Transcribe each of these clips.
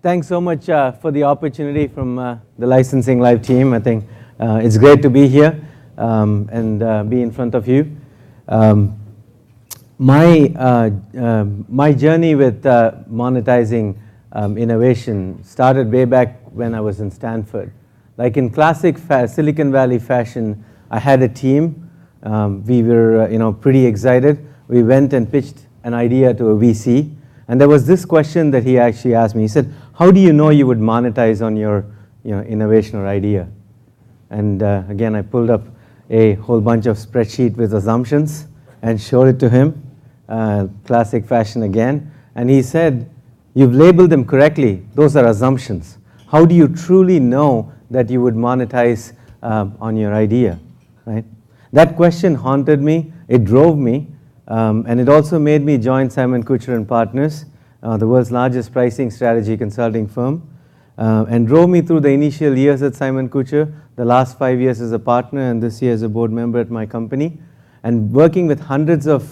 Thanks so much for the opportunity from the LicensingLive team. I think it's great to be here and be in front of you. My journey with monetizing innovation started way back when I was in Stanford. Like in classic Silicon Valley fashion, I had a team. We were pretty excited. We went and pitched an idea to a VC. And there was this question that he actually asked me. He said, how do you know you would monetize on your innovation or idea? And again, I pulled up a whole bunch of spreadsheet with assumptions and showed it to him, classic fashion again. And he said, you've labeled them correctly. Those are assumptions. How do you truly know that you would monetize on your idea, right? That question haunted me. It drove me. And it also made me join Simon Kucher & Partners, the world's largest pricing strategy consulting firm, and drove me through the initial years at Simon Kucher, the last 5 years as a partner, and this year as a board member at my company, and working with hundreds of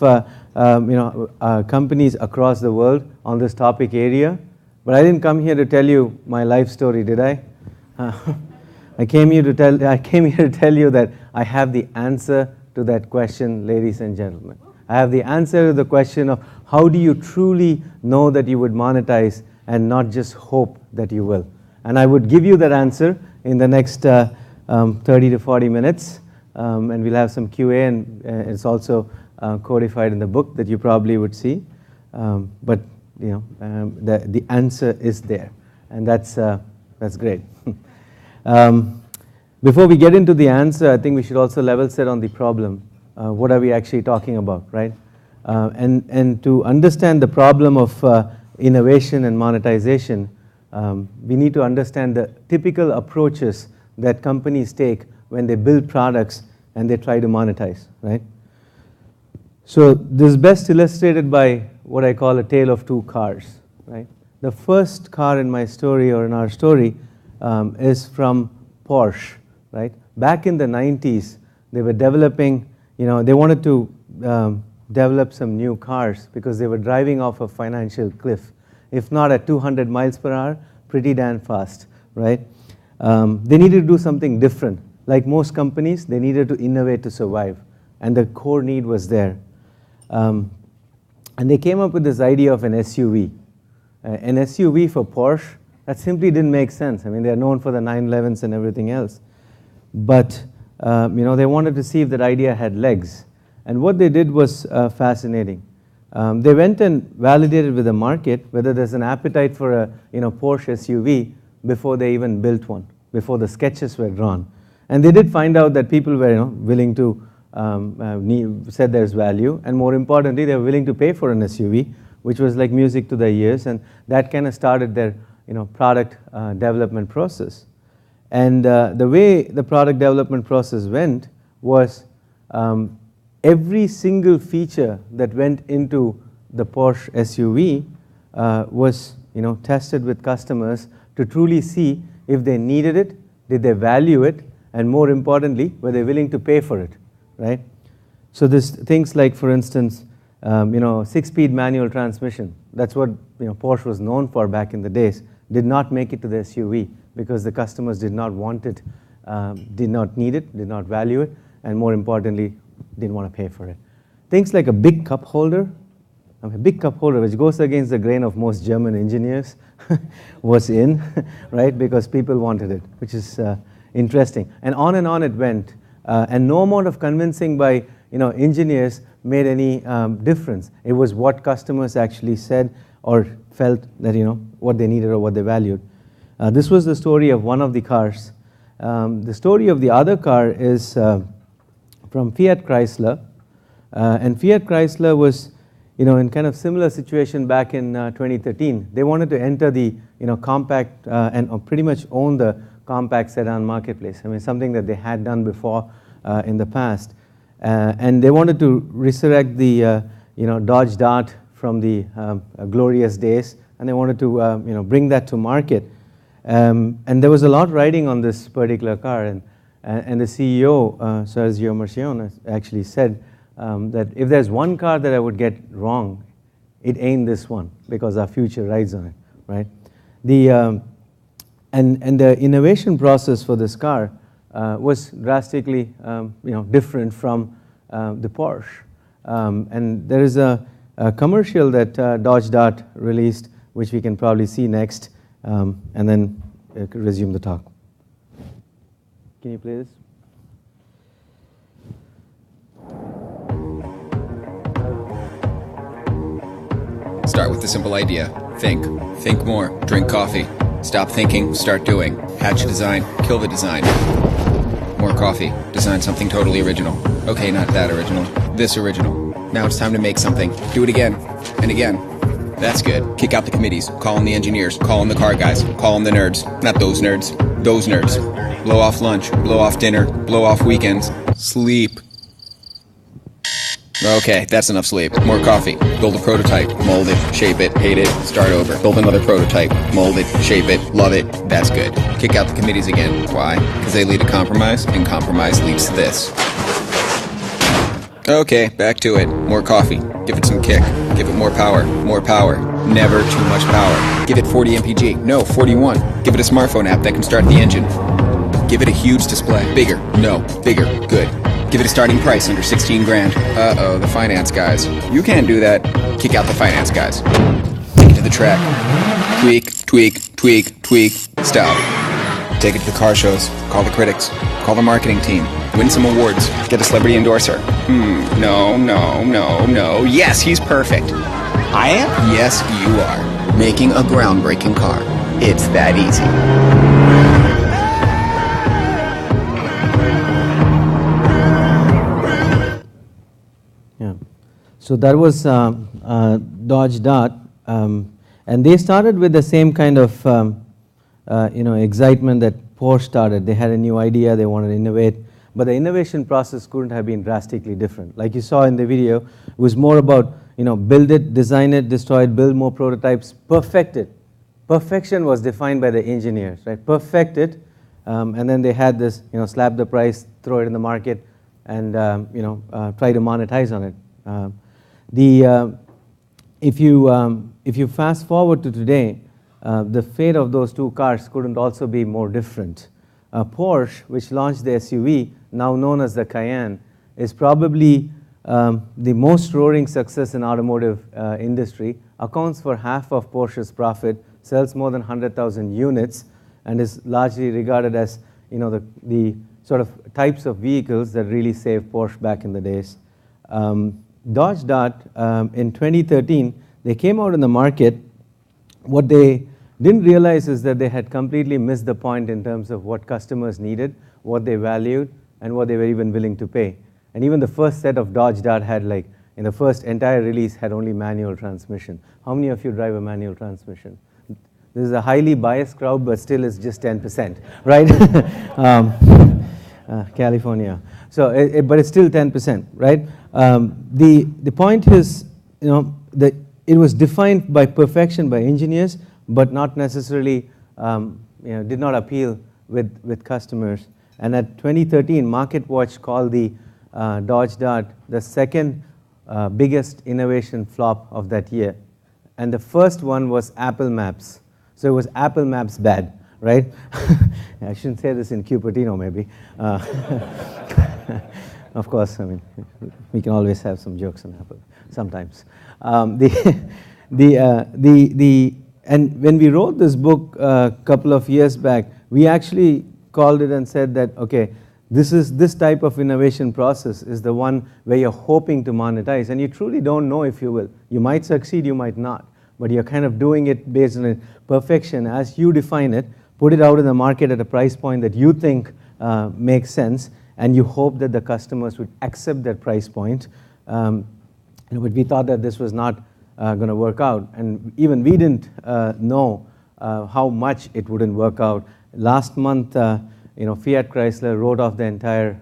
companies across the world on this topic area. But I didn't come here to tell you my life story, did I? I came here to tell you that I have the answer to that question, ladies and gentlemen. I have the answer to the question of how do you truly know that you would monetize and not just hope that you will. And I would give you that answer in the next 30 to 40 minutes. And we'll have some QA, and it's also codified in the book that you probably would see. But the answer is there, and that's great. Before we get into the answer, I think we should also level set on the problem. What are we actually talking about, right? And to understand the problem of innovation and monetization, we need to understand the typical approaches that companies take when they build products and they try to monetize, right? So this is best illustrated by what I call a tale of two cars, right? The first car in my story, or in our story, is from Porsche, right? Back in the 90s, they were developing, they wanted to develop some new cars because they were driving off a financial cliff. If not at 200 miles per hour, pretty damn fast, right? They needed to do something different. Like most companies, they needed to innovate to survive, and the core need was there. And they came up with this idea of an SUV. An SUV for Porsche, that simply didn't make sense. I mean, they're known for the 911s and everything else. But they wanted to see if that idea had legs. And what they did was fascinating. They went and validated with the market whether there's an appetite for a Porsche SUV before they even built one, before the sketches were drawn. And they did find out that people were willing to, said there's value, and more importantly, they were willing to pay for an SUV, which was like music to their ears, and that kind of started their product development process. And the way the product development process went was every single feature that went into the Porsche SUV was tested with customers to truly see if they needed it, did they value it, and more importantly, were they willing to pay for it, right? So there's things like, for instance, 6-speed manual transmission. That's what Porsche was known for back in the days. Did not make it to the SUV because the customers did not want it, did not need it, did not value it, and more importantly, didn't want to pay for it. Things like a big cup holder, which goes against the grain of most German engineers, was in, right? Because people wanted it, which is interesting. And on it went. And no amount of convincing by engineers made any difference. It was what customers actually said or felt that what they needed or what they valued. This was the story of one of the cars. The story of the other car is from Fiat Chrysler. And Fiat Chrysler was in kind of similar situation back in 2013. They wanted to enter the compact and pretty much own the compact sedan marketplace. I mean, something that they had done before in the past. And they wanted to resurrect the Dodge Dart from the glorious days, and they wanted to bring that to market. And there was a lot riding on this particular car, and the CEO, Sergio Marchionne, actually said that if there's one car that I would get wrong, it ain't this one, because our future rides on it, right? And the innovation process for this car was drastically different from the Porsche. And there is a commercial that Dodge Dart released, which we can probably see next, and then resume the talk. Can you play this? Start with the simple idea. Think. Think more. Drink coffee. Stop thinking. Start doing. Hatch a design. Kill the design. More coffee. Design something totally original. Okay, not that original. This original. Now it's time to make something. Do it again. And again. That's good. Kick out the committees. Call in the engineers. Call in the car guys. Call in the nerds. Not those nerds. Those nerds. Blow off lunch. Blow off dinner. Blow off weekends. Sleep. Okay, that's enough sleep. More coffee. Build a prototype. Mold it. Shape it. Hate it. Start over. Build another prototype. Mold it. Shape it. Love it. That's good. Kick out the committees again. Why? Because they lead to compromise, and compromise leads to this. Okay, back to it. More coffee. Give it some kick. Give it more power. More power. Never too much power. Give it 40 mpg. No, 41. Give it a smartphone app that can start the engine. Give it a huge display. Bigger. No. Bigger. Good. Give it a starting price under 16 grand. Uh-oh, the finance guys. You can't do that. Kick out the finance guys. Take it to the track. Tweak, tweak, tweak, tweak. Stop. Take it to the car shows. Call the critics. Call the marketing team. Win some awards. Get a celebrity endorser. No, no, no, no. Yes, he's perfect. I am? Yes, you are. Making a groundbreaking car. It's that easy. So that was Dodge Dart, and they started with the same kind of excitement that Porsche started. They had a new idea, they wanted to innovate, but the innovation process couldn't have been drastically different. Like you saw in the video, it was more about build it, design it, destroy it, build more prototypes, perfect it. Perfection was defined by the engineers, right? Perfect it, and then they had this slap the price, throw it in the market, and try to monetize on it. If you fast forward to today, the fate of those two cars couldn't also be more different. Porsche, which launched the SUV, now known as the Cayenne, is probably the most roaring success in automotive industry, accounts for half of Porsche's profit, sells more than 100,000 units, and is largely regarded as the sort of types of vehicles that really saved Porsche back in the days. Dodge Dart, in 2013, they came out in the market. What they didn't realize is that they had completely missed the point in terms of what customers needed, what they valued, and what they were even willing to pay. And even the first set of Dodge Dart had, like, in the first entire release, had only manual transmission. How many of you drive a manual transmission? This is a highly biased crowd, but still it's just 10%, right? California. So, but it's still 10%, right? The point is, that it was defined by perfection by engineers, but not necessarily, did not appeal with customers. And at 2013, MarketWatch called the Dodge Dart the second biggest innovation flop of that year. And the first one was Apple Maps. So it was Apple Maps bad, right? I shouldn't say this in Cupertino, maybe. Of course, I mean, we can always have some jokes on Apple sometimes. And when we wrote this book a couple of years back, we actually called it and said that, okay, this type of innovation process is the one where you're hoping to monetize, and you truly don't know if you will. You might succeed, you might not, but you're kind of doing it based on perfection as you define it, put it out in the market at a price point that you think makes sense, and you hope that the customers would accept that price point. But we thought that this was not going to work out, and even we didn't know how much it wouldn't work out. Last month, Fiat Chrysler wrote off the entire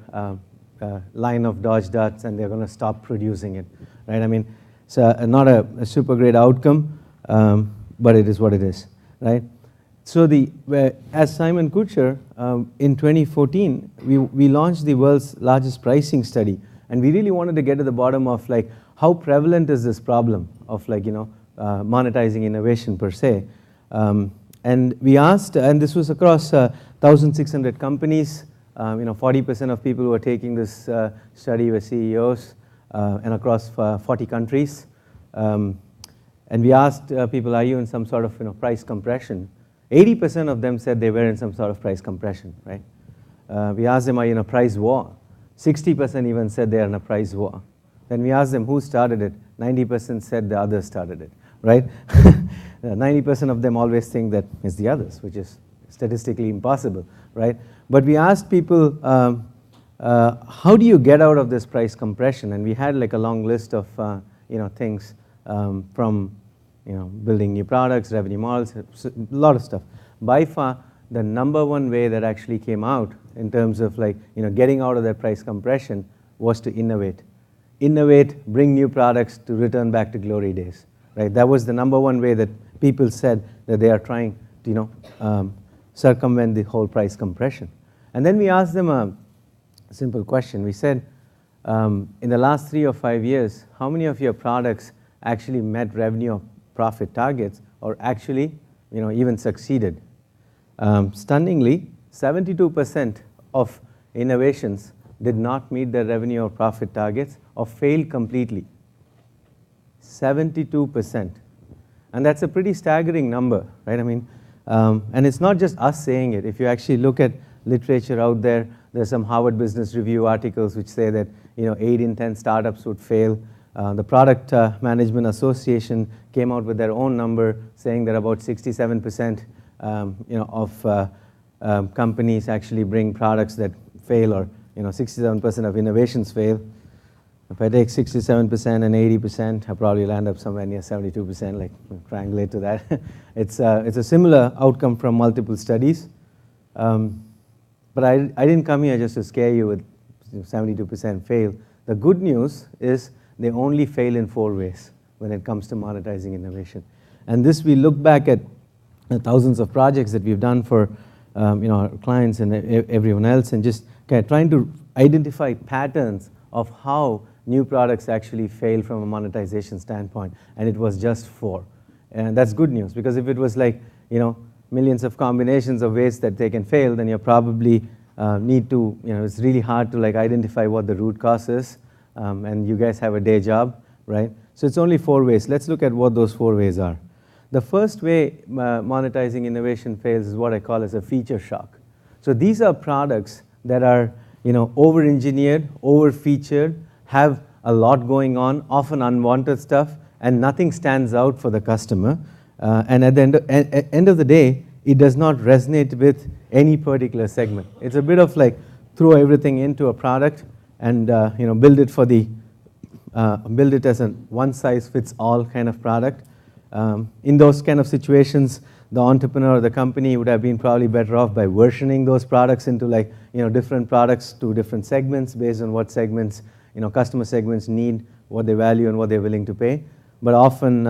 line of Dodge Darts, and they're going to stop producing it, right? I mean, it's not a super great outcome, but it is what it is, right? So as Simon Kucher, in 2014, we launched the world's largest pricing study, and we really wanted to get to the bottom of, like, how prevalent is this problem of, like, monetizing innovation per se. And we asked, and this was across 1,600 companies. 40% of people who were taking this study were CEOs, and across 40 countries. And we asked people, are you in some sort of price compression? 80% of them said they were in some sort of price compression, right? We asked them, are you in a price war? 60% even said they are in a price war. Then we asked them who started it. 90% said the others started it, right? 90% of them always think that it's the others, which is statistically impossible, right? But we asked people, how do you get out of this price compression? And we had like a long list of things from building new products, revenue models, a lot of stuff. By far, the number one way that actually came out in terms of getting out of that price compression was to innovate. Innovate, bring new products to return back to glory days, right? That was the number one way that people said that they are trying to circumvent the whole price compression. And then we asked them a simple question. We said, in the last 3 or 5 years, how many of your products actually met revenue or profit targets, or actually even succeeded? Stunningly, 72% of innovations did not meet their revenue or profit targets or failed completely. 72%. And that's a pretty staggering number, right? I mean, and it's not just us saying it. If you actually look at literature out there, there's some Harvard Business Review articles which say that 8 in 10 startups would fail. The Product Management Association came out with their own number saying that about 67% of companies actually bring products that fail, or 67% of innovations fail. If I take 67% and 80%, I'll probably land up somewhere near 72%, like triangulate to that. It's a similar outcome from multiple studies. But I didn't come here just to scare you with 72% fail. The good news is they only fail in 4 ways when it comes to monetizing innovation. And this, we look back at thousands of projects that we've done for our clients and everyone else, and just kind of trying to identify patterns of how new products actually fail from a monetization standpoint, and it was just 4. And that's good news, because if it was like millions of combinations of ways that they can fail, then you probably need to, it's really hard to identify what the root cause is, and you guys have a day job, right? So it's only 4 ways. Let's look at what those 4 ways are. The first way monetizing innovation fails is what I call as a feature shock. So these are products that are over-engineered, over-featured, have a lot going on, often unwanted stuff, and nothing stands out for the customer. And at the end of the day, it does not resonate with any particular segment. It's a bit of like throw everything into a product and build it for the build it as a one-size-fits-all kind of product. In those kind of situations, the entrepreneur or the company would have been probably better off by versioning those products into different products to different segments based on what segments, customer segments need, what they value, and what they're willing to pay. But often,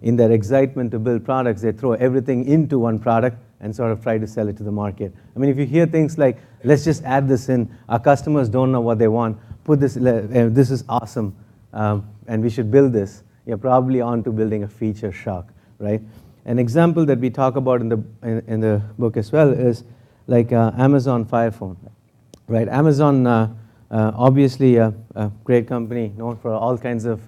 in their excitement to build products, they throw everything into one product and sort of try to sell it to the market. I mean, if you hear things like, let's just add this in, our customers don't know what they want, put this, this is awesome, and we should build this, you're probably on to building a feature shock, right? An example that we talk about in the book as well is like Amazon Fire Phone, right? Amazon, obviously a great company known for all kinds of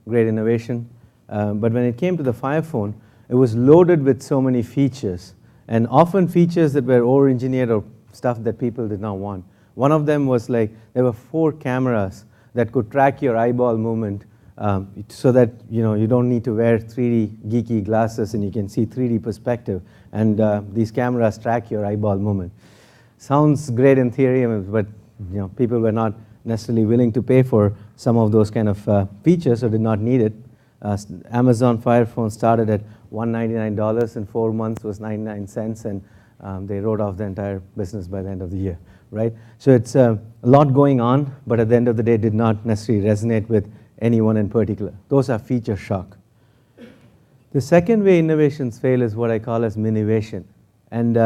great innovation, but when it came to the Fire Phone, it was loaded with so many features, and often features that were over-engineered or stuff that people did not want. One of them was like there were 4 cameras that could track your eyeball movement, so that you don't need to wear 3D geeky glasses and you can see 3D perspective, and these cameras track your eyeball movement. Sounds great in theory, but people were not necessarily willing to pay for some of those kind of features, or did not need it. Amazon Fire Phone started at $199, in 4 months was 99 cents, and they wrote off the entire business by the end of the year, right? So it's a lot going on, but at the end of the day, did not necessarily resonate with anyone in particular. Those are feature shock. The second way innovations fail is what I call as minivation. And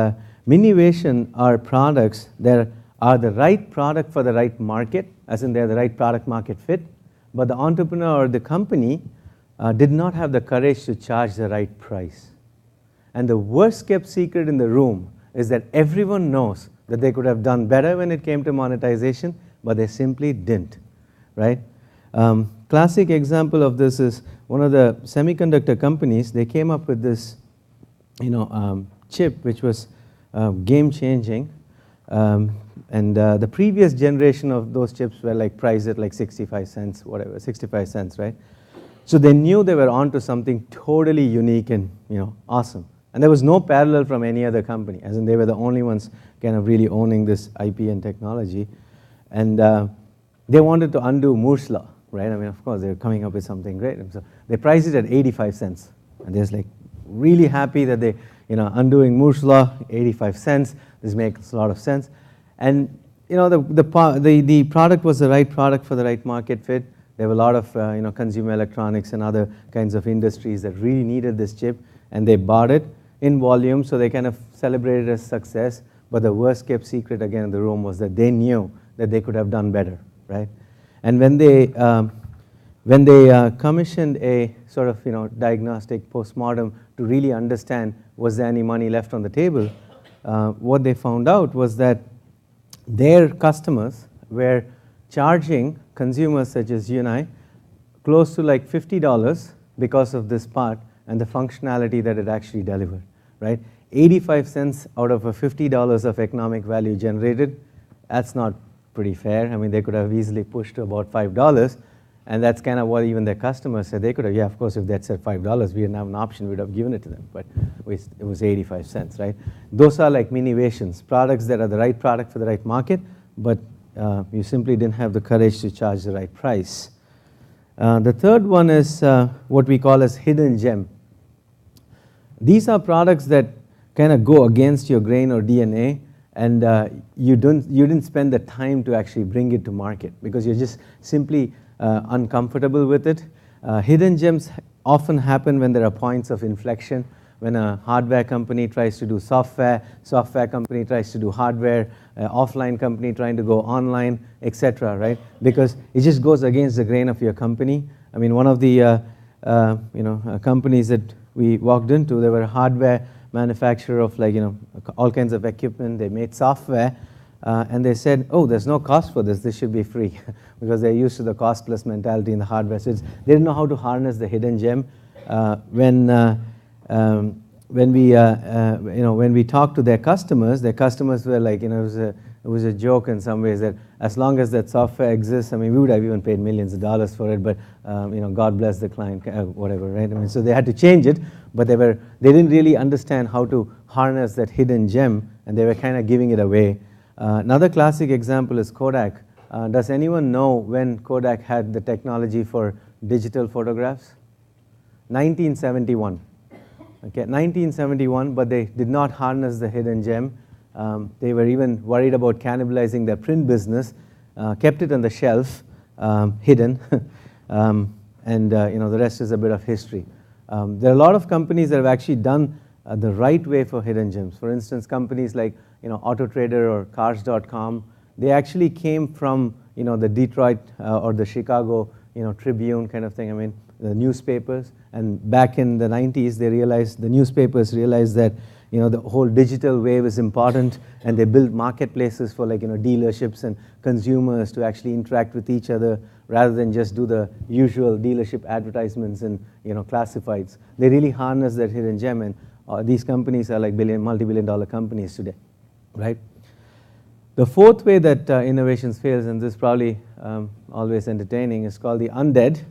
minivation are products that are the right product for the right market, as in they're the right product market fit, but the entrepreneur or the company did not have the courage to charge the right price. And the worst kept secret in the room is that everyone knows that they could have done better when it came to monetization, but they simply didn't, right? Classic example of this is one of the semiconductor companies. They came up with this, chip which was game-changing, and the previous generation of those chips were like priced at like 65 cents, whatever, 65 cents, right? So they knew they were onto something totally unique and awesome. And there was no parallel from any other company, as in they were the only ones kind of really owning this IP and technology. And they wanted to undo Moore's law, right? I mean, of course, they were coming up with something great. And so they priced it at 85 cents. And they're just like really happy that they, undoing Moore's law, 85 cents. This makes a lot of sense. And, the product was the right product for the right market fit. There were a lot of, consumer electronics and other kinds of industries that really needed this chip. And they bought it in volume, so they kind of celebrated as success. But the worst kept secret again in the room was that they knew that they could have done better, right? And when they commissioned a sort of diagnostic postmortem to really understand was there any money left on the table, what they found out was that their customers were charging consumers such as you and I close to like $50 because of this part and the functionality that it actually delivered, right? 85 cents out of a $50 of economic value generated, that's not pretty fair. I mean, they could have easily pushed to about $5, and that's kind of what even their customers said. They could have, yeah, of course, if they'd said $5, we didn't have an option, we'd have given it to them, but it was 85 cents, right? Those are like minivations, products that are the right product for the right market, but you simply didn't have the courage to charge the right price. The third one is what we call as hidden gem. These are products that kind of go against your grain or DNA, and you didn't spend the time to actually bring it to market because you're just simply uncomfortable with it. Hidden gems often happen when there are points of inflection, when a hardware company tries to do software company tries to do hardware, offline company trying to go online, etc., right? Because it just goes against the grain of your company. I mean, one of the companies that we walked into, they were a hardware manufacturer of all kinds of equipment. They made software, and they said, oh, there's no cost for this. This should be free because they're used to the cost plus mentality in the hardware. So they didn't know how to harness the hidden gem. When we talked to their customers were like, it was a joke in some ways that as long as that software exists, I mean, we would have even paid millions of dollars for it, but God bless the client, whatever, right? I mean, so they had to change it, but they didn't really understand how to harness that hidden gem, and they were kind of giving it away. Another classic example is Kodak. Does anyone know when Kodak had the technology for digital photographs? 1971. Okay, 1971, but they did not harness the hidden gem. They were even worried about cannibalizing their print business, kept it on the shelf, hidden, and the rest is a bit of history. There are a lot of companies that have actually done the right way for hidden gems. For instance, companies like AutoTrader or Cars.com, they actually came from the Detroit or the Chicago Tribune kind of thing. I mean, the newspapers, and back in the 90s, the newspapers realized that the whole digital wave is important, and they built marketplaces for dealerships and consumers to actually interact with each other rather than just do the usual dealership advertisements and classifieds. They really harness that hidden gem, and these companies are like multi-billion-dollar companies today, right? The fourth way that innovations fails, and this is probably always entertaining, is called the undead.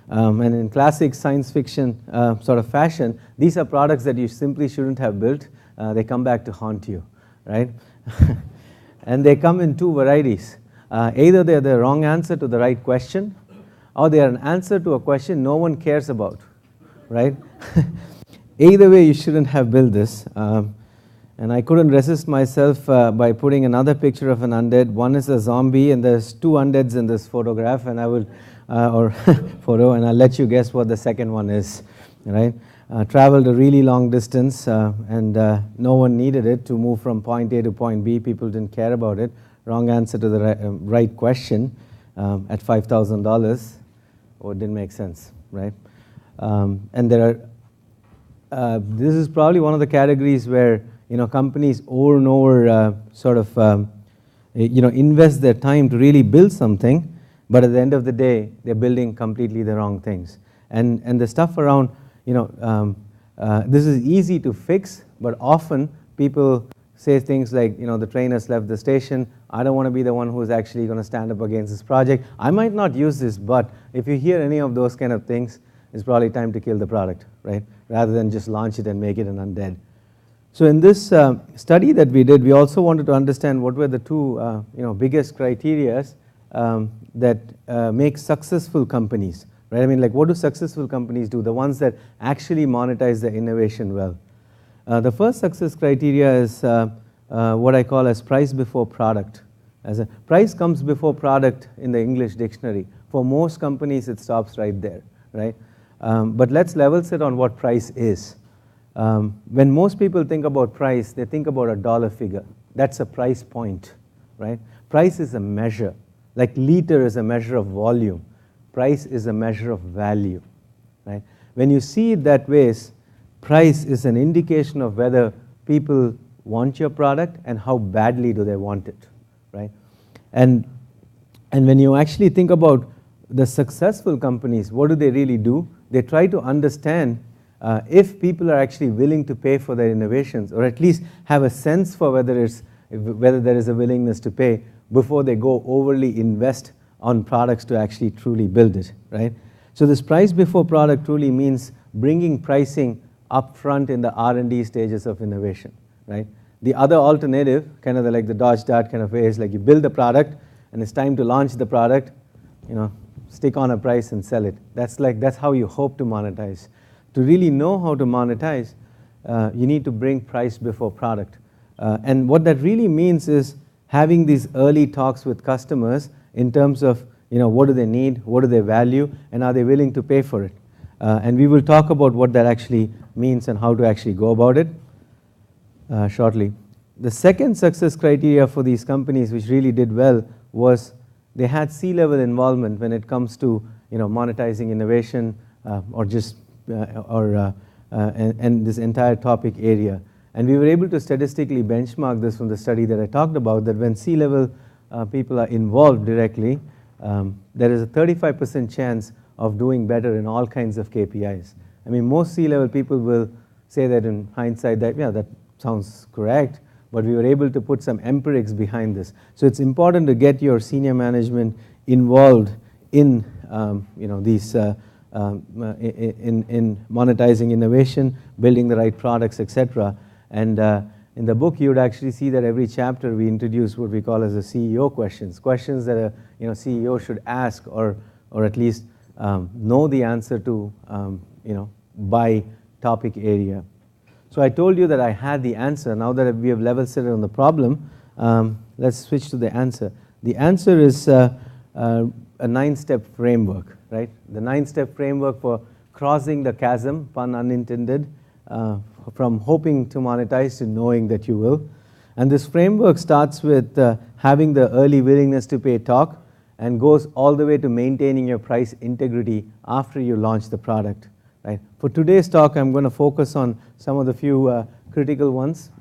And in classic science fiction sort of fashion, these are products that you simply shouldn't have built. They come back to haunt you, right? And they come in two varieties. Either they're the wrong answer to the right question, or they are an answer to a question no one cares about, right? Either way, you shouldn't have built this. And I couldn't resist myself by putting another picture of an undead. One is a zombie, and there's two undeads in this photograph, and I will, or photo, and I'll let you guess what the second one is, right? Traveled a really long distance, and no one needed it to move from point A to point B. People didn't care about it. Wrong answer to the right question at $5,000. Oh, it didn't make sense, right? And there are this is probably one of the categories where companies over and over sort of invest their time to really build something, but at the end of the day, they're building completely the wrong things. And the stuff around, this is easy to fix, but often people say things like, the train has left the station, I don't want to be the one who's actually going to stand up against this project. I might not use this, but if you hear any of those kind of things, it's probably time to kill the product, right? Rather than just launch it and make it an undead. So in this study that we did, we also wanted to understand what were the two biggest criteria that make successful companies, right? I mean, like, what do successful companies do? The ones that actually monetize their innovation well. The first success criteria is what I call as price before product. As a price comes before product in the English dictionary. For most companies, it stops right there, right? But let's level set on what price is. When most people think about price, they think about a dollar figure. That's a price point, right? Price is a measure. Like liter is a measure of volume. Price is a measure of value, right? When you see it that way, price is an indication of whether people want your product and how badly do they want it, right? And when you actually think about the successful companies, what do they really do? They try to understand if people are actually willing to pay for their innovations, or at least have a sense for whether there is a willingness to pay before they go overly invest on products to actually truly build it, right? So this price before product truly means bringing pricing up front in the R&D stages of innovation, right? The other alternative, kind of like the Dodge Dart kind of way, is like you build the product and it's time to launch the product, stick on a price and sell it. That's how you hope to monetize. To really know how to monetize, you need to bring price before product. And what that really means is having these early talks with customers in terms of what do they need, what do they value, and are they willing to pay for it. And we will talk about what that actually means and how to actually go about it shortly. The second success criteria for these companies which really did well was they had C-level involvement when it comes to monetizing innovation or just and this entire topic area. And we were able to statistically benchmark this from the study that I talked about, that when C-level people are involved directly, there is a 35% chance of doing better in all kinds of KPIs. I mean, most C-level people will say that in hindsight that, yeah, that sounds correct, but we were able to put some empirics behind this. So it's important to get your senior management involved in these in monetizing innovation, building the right products, etc. And in the book, you would actually see that every chapter we introduce what we call as the CEO questions that a CEO should ask, or at least know the answer to by topic area. So I told you that I had the answer. Now that we have level set on the problem, let's switch to the answer. The answer is a 9-step framework, right? The 9-step framework for crossing the chasm, pun unintended, from hoping to monetize to knowing that you will. And this framework starts with having the early willingness to pay talk and goes all the way to maintaining your price integrity after you launch the product, right? For today's talk, I'm going to focus on some of the few critical ones.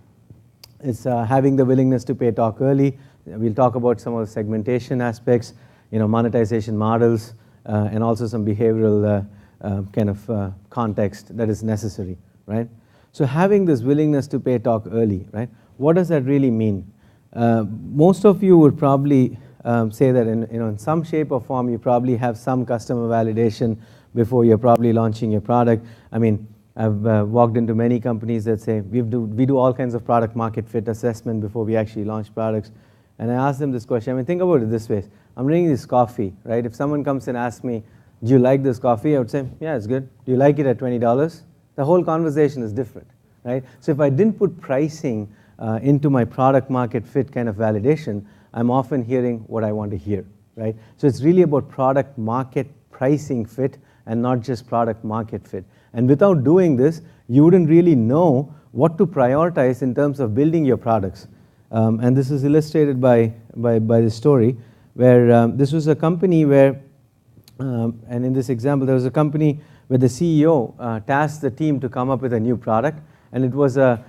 It's having the willingness to pay talk early. We'll talk about some of the segmentation aspects, monetization models, and also some behavioral kind of context that is necessary, right? So having this willingness to pay talk early, right? What does that really mean? Most of you would probably say that in some shape or form you probably have some customer validation before you're probably launching your product. I mean, I've walked into many companies that say we do all kinds of product market fit assessment before we actually launch products. And I ask them this question. I mean, think about it this way. I'm drinking this coffee, right? If someone comes and asks me, do you like this coffee? I would say, yeah, it's good. Do you like it at $20? The whole conversation is different, right? So if I didn't put pricing into my product market fit kind of validation, I'm often hearing what I want to hear, right? So it's really about product market pricing fit and not just product market fit. And without doing this, you wouldn't really know what to prioritize in terms of building your products. And this is illustrated by this story, where this was a company where, and in this example, there was a company where the CEO tasked the team to come up with a new product, and it was a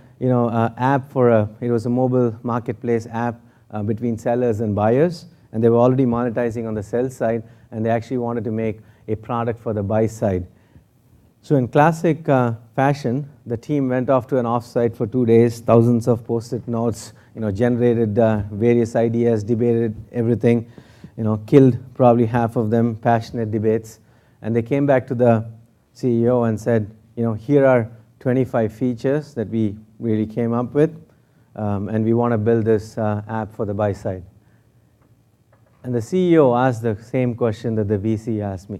app for it was a mobile marketplace app between sellers and buyers, and they were already monetizing on the sell side, and they actually wanted to make a product for the buy side. So in classic fashion, the team went off to an offsite for 2 days, thousands of post-it notes, generated various ideas, debated everything, killed probably half of them, passionate debates, and they came back to the CEO and said, here are 25 features that we really came up with, and we want to build this app for the buy side. And the CEO asked the same question that the VC asked me.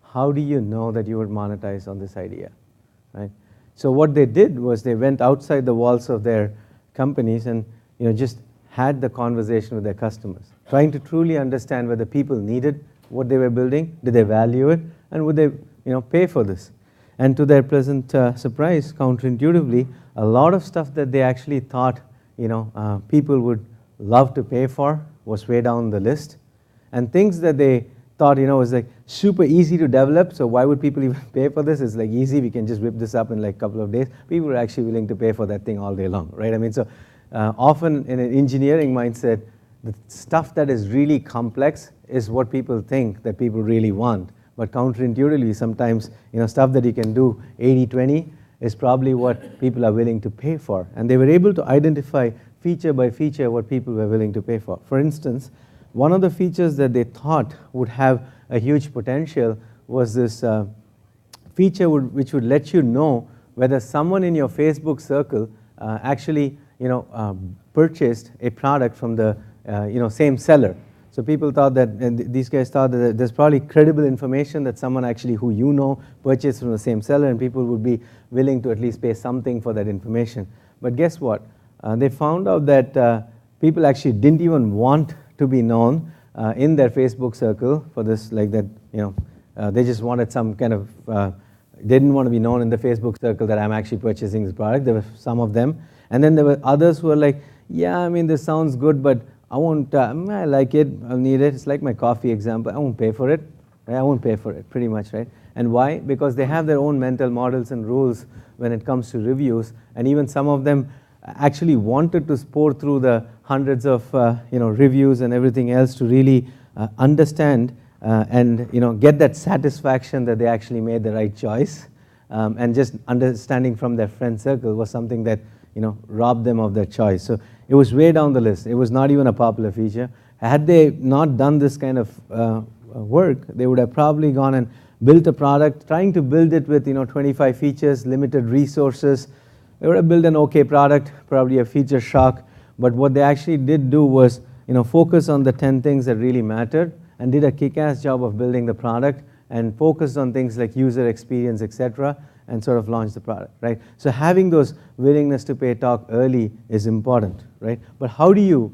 How do you know that you would monetize on this idea, right? So what they did was they went outside the walls of their companies and just had the conversation with their customers, trying to truly understand whether people needed what they were building, did they value it, and would they pay for this. And to their pleasant surprise, counterintuitively, a lot of stuff that they actually thought people would love to pay for was way down the list, and things that they thought was like super easy to develop, so why would people even pay for this? It's like easy, we can just whip this up in like a couple of days. People are actually willing to pay for that thing all day long, right? I mean, so often in an engineering mindset, the stuff that is really complex is what people think that people really want. But counterintuitively, sometimes stuff that you can do 80-20 is probably what people are willing to pay for. And they were able to identify feature by feature what people were willing to pay for. For instance, one of the features that they thought would have a huge potential was this feature which would let you know whether someone in your Facebook circle actually purchased a product from the same seller. So people thought that, and these guys thought that there's probably credible information that someone actually who purchased from the same seller, and people would be willing to at least pay something for that information. But guess what? They found out that people actually didn't even want to be known in their Facebook circle for this, like that, they just wanted some kind of, they didn't want to be known in the Facebook circle that I'm actually purchasing this product. There were some of them. And then there were others who were like, yeah, I mean, this sounds good, but I won't, I like it, I'll need it. It's like my coffee example. I won't pay for it. Right? I won't pay for it, pretty much, right? And why? Because they have their own mental models and rules when it comes to reviews, and even some of them actually wanted to pour through the hundreds of reviews and everything else to really understand and get that satisfaction that they actually made the right choice, and just understanding from their friend circle was something that robbed them of their choice. So it was way down the list. It was not even a popular feature. Had they not done this kind of work, they would have probably gone and built a product, trying to build it with 25 features, limited resources. They would have built an okay product, probably a feature shock, but what they actually did do was focus on the 10 things that really mattered and did a kick-ass job of building the product and focused on things like user experience, etc., and sort of launch the product, right? So having those willingness to pay talk early is important, right? But how do you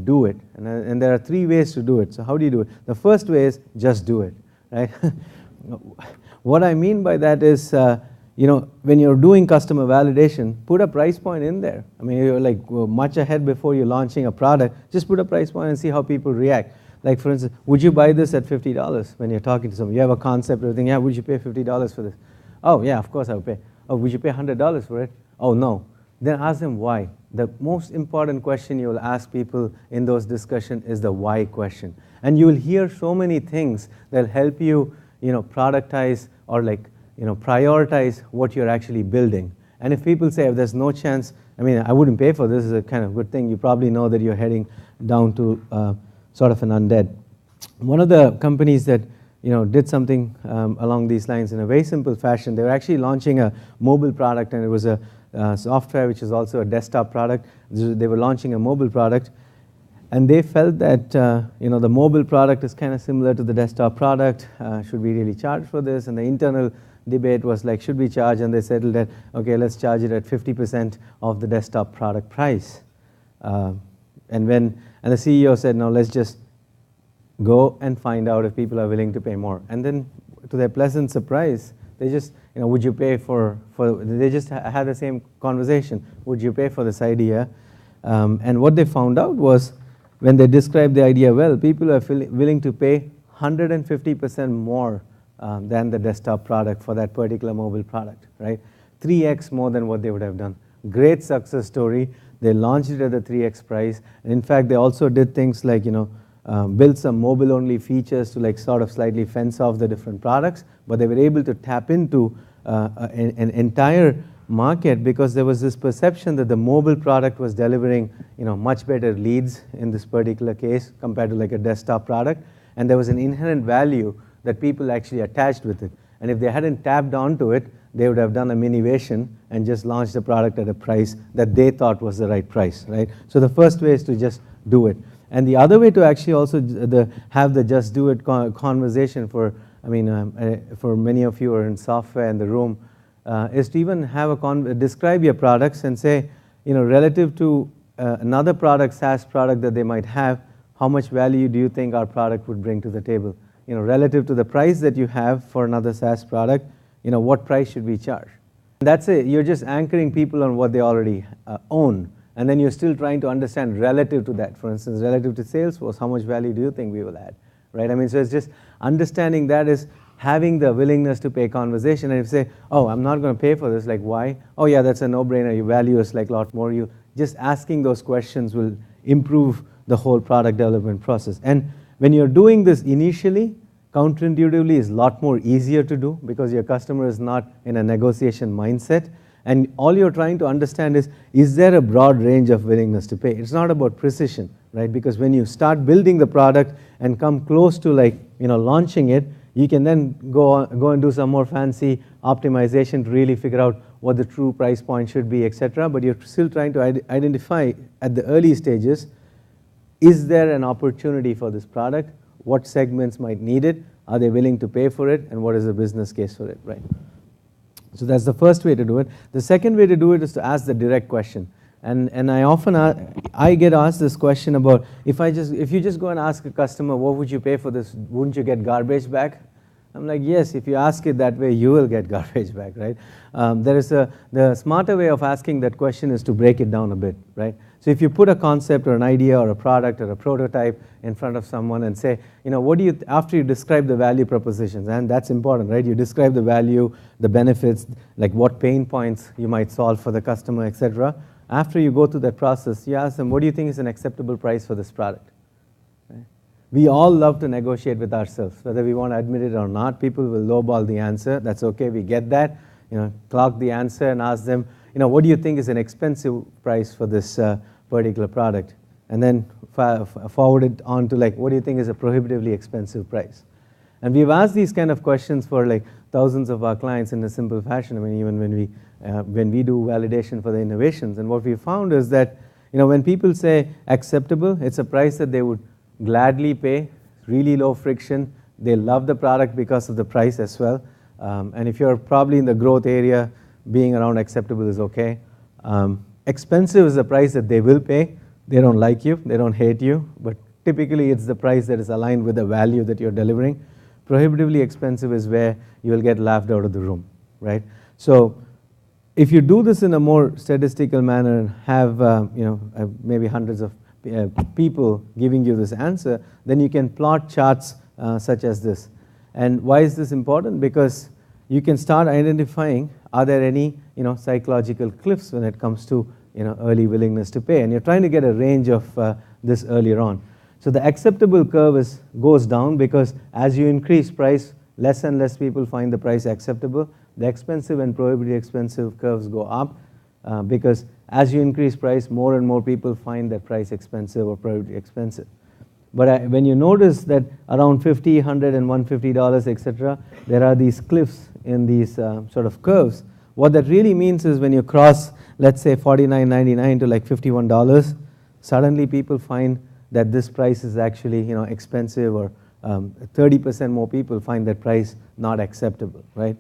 do it? And there are 3 ways to do it. So how do you do it? The first way is just do it, right? What I mean by that is, when you're doing customer validation, put a price point in there. I mean, you're like much ahead before you're launching a product. Just put a price point and see how people react. Like, for instance, would you buy this at $50 when you're talking to someone? You have a concept, everything. Yeah, would you pay $50 for this? Oh, yeah, of course I would pay. Oh, would you pay $100 for it? Oh, no. Then ask them why. The most important question you will ask people in those discussions is the why question. And you will hear so many things that will help you, productize or prioritize what you're actually building. And if people say, if there's no chance, I mean, I wouldn't pay for this, is a kind of good thing, you probably know that you're heading down to sort of an undead. One of the companies that did something along these lines in a very simple fashion, they were actually launching a mobile product, and it was a software which is also a desktop product. They were launching a mobile product, and they felt that the mobile product is kind of similar to the desktop product. Should we really charge for this? And the internal debate was like, should we charge? And they settled that, okay, let's charge it at 50% of the desktop product price. And the CEO said, no, let's just go and find out if people are willing to pay more. And then, to their pleasant surprise, they just, would you pay for they just had the same conversation. Would you pay for this idea? And what they found out was, when they described the idea well, people are willing to pay 150% more than the desktop product for that particular mobile product, right? 3x more than what they would have done. Great success story. They launched it at the 3x price. And in fact, they also did things like, build some mobile-only features to like sort of slightly fence off the different products, but they were able to tap into an entire market because there was this perception that the mobile product was delivering much better leads in this particular case compared to like a desktop product, and there was an inherent value that people actually attached with it. And if they hadn't tapped onto it, they would have done a minivation and just launched the product at a price that they thought was the right price, right? So the first way is to just do it. And the other way to actually also have the just do it conversation for many of you who are in software in the room, is to even have describe your products and say, relative to another product, SaaS product that they might have, how much value do you think our product would bring to the table? Relative to the price that you have for another SaaS product, what price should we charge? And that's it. You're just anchoring people on what they already own. And then you're still trying to understand relative to that. For instance, relative to Salesforce, how much value do you think we will add? Right? So it's just understanding that is having the willingness to pay conversation. And if you say, oh, I'm not going to pay for this, like why? Oh yeah, that's a no-brainer. Your value is like a lot more. You just asking those questions will improve the whole product development process. And when you're doing this initially, counterintuitively is a lot more easier to do because your customer is not in a negotiation mindset. And all you're trying to understand is there a broad range of willingness to pay? It's not about precision, right? Because when you start building the product and come close to like, launching it, you can then go and do some more fancy optimization to really figure out what the true price point should be, etc. But you're still trying to identify at the early stages, is there an opportunity for this product? What segments might need it? Are they willing to pay for it? And what is the business case for it, right? So that's the first way to do it. The second way to do it is to ask the direct question. And I often I get asked this question about if you just go and ask a customer, what would you pay for this? Wouldn't you get garbage back? I'm like, yes, if you ask it that way, you will get garbage back, right? The smarter way of asking that question is to break it down a bit, right? So if you put a concept or an idea or a product or a prototype in front of someone and say, after you describe the value propositions, and that's important, right? You describe the value, the benefits, like what pain points you might solve for the customer, etc. After you go through that process, you ask them, what do you think is an acceptable price for this product? Right? We all love to negotiate with ourselves, whether we want to admit it or not. People will lowball the answer. That's okay. We get that. Clock the answer and ask them, what do you think is an expensive price for this particular product? And then forward it on to like, what do you think is a prohibitively expensive price? And we've asked these kind of questions for like thousands of our clients in a simple fashion. Even when we do validation for the innovations, and what we found is that when people say acceptable, it's a price that they would gladly pay, really low friction. They love the product because of the price as well. And if you're probably in the growth area, being around acceptable is okay. Expensive is the price that they will pay. They don't like you, they don't hate you, but typically it's the price that is aligned with the value that you're delivering. Prohibitively expensive is where you will get laughed out of the room, right? So if you do this in a more statistical manner and have maybe hundreds of people giving you this answer, then you can plot charts such as this. And why is this important? Because you can start identifying, are there any psychological cliffs when it comes to early willingness to pay, and you're trying to get a range of this earlier on. So the acceptable curve goes down because as you increase price, less and less people find the price acceptable. The expensive and prohibitively expensive curves go up because as you increase price, more and more people find that price expensive or prohibitively expensive. But when you notice that around $50, $100, and $150, etc., there are these cliffs in these sort of curves. What that really means is when you cross, let's say, $49.99 to like $51, suddenly people find that this price is actually expensive, or 30% more people find that price not acceptable, right?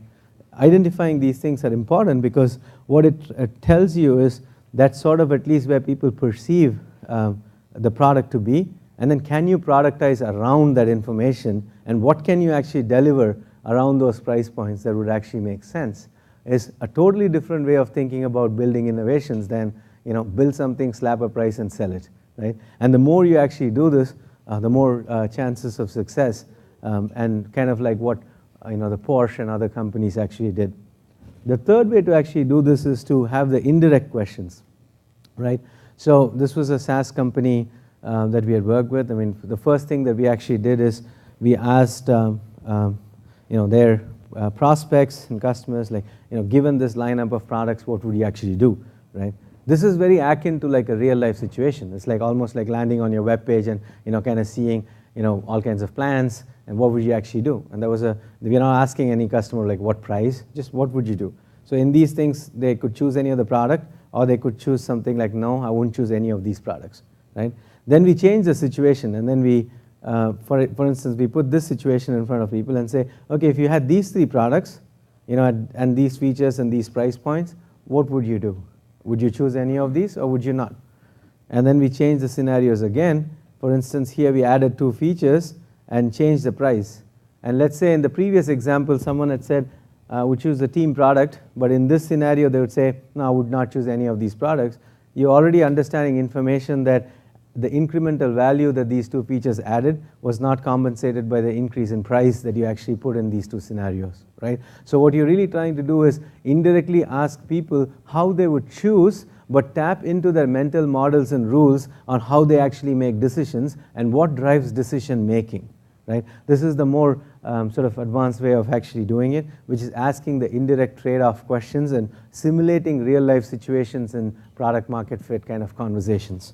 Identifying these things are important because what it tells you is that's sort of at least where people perceive the product to be, and then can you productize around that information, and what can you actually deliver around those price points that would actually make sense? Is a totally different way of thinking about building innovations than build something, slap a price, and sell it, right? And the more you actually do this, the more chances of success, and kind of like what the Porsche and other companies actually did. The third way to actually do this is to have the indirect questions, right? So this was a SaaS company that we had worked with. I mean, the first thing that we actually did is we asked their prospects and customers, like, given this lineup of products, what would you actually do, right? This is very akin to like a real life situation. It's like almost like landing on your web page and kind of seeing all kinds of plans and what would you actually do. And we're not asking any customer like what price, just what would you do. So in these things, they could choose any of the product, or they could choose something like, no, I wouldn't choose any of these products, right? Then we change the situation, and then we, for instance, we put this situation in front of people and say, okay, if you had these 3 products, and these features and these price points, what would you do? Would you choose any of these, or would you not? And then we change the scenarios again. For instance, here we added 2 features and changed the price. And let's say in the previous example, someone had said, we choose the team product, but in this scenario, they would say, no, I would not choose any of these products. You're already understanding information that the incremental value that these 2 features added was not compensated by the increase in price that you actually put in these 2 scenarios, right? So what you're really trying to do is indirectly ask people how they would choose, but tap into their mental models and rules on how they actually make decisions and what drives decision making, right? This is the more sort of advanced way of actually doing it, which is asking the indirect trade-off questions and simulating real life situations and product market fit kind of conversations,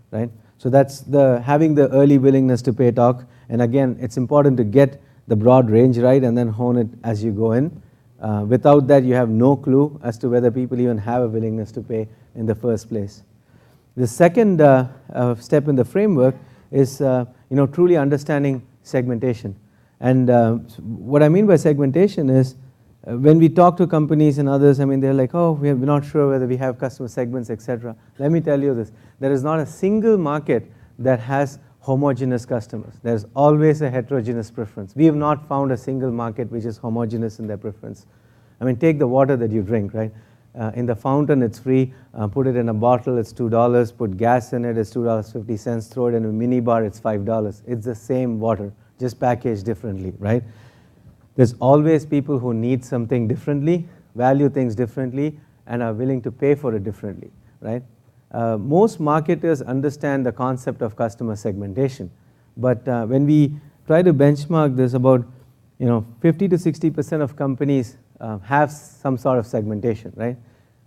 right? So that's having the early willingness to pay talk. And again, it's important to get the broad range right and then hone it as you go in. Without that, you have no clue as to whether people even have a willingness to pay in the first place. The second step in the framework is truly understanding segmentation. And what I mean by segmentation is when we talk to companies and others, I mean, they're like, oh, we're not sure whether we have customer segments, etc. Let me tell you this. There is not a single market that has homogeneous customers. There's always a heterogeneous preference. We have not found a single market which is homogeneous in their preference. I mean, take the water that you drink, right? In the fountain, it's free. Put it in a bottle, it's $2. Put gas in it, it's $2.50. Throw it in a mini bar, it's $5. It's the same water, just packaged differently, right? There's always people who need something differently, value things differently, and are willing to pay for it differently, right? Most marketers understand the concept of customer segmentation, but when we try to benchmark this, about 50 to 60% of companies have some sort of segmentation, right?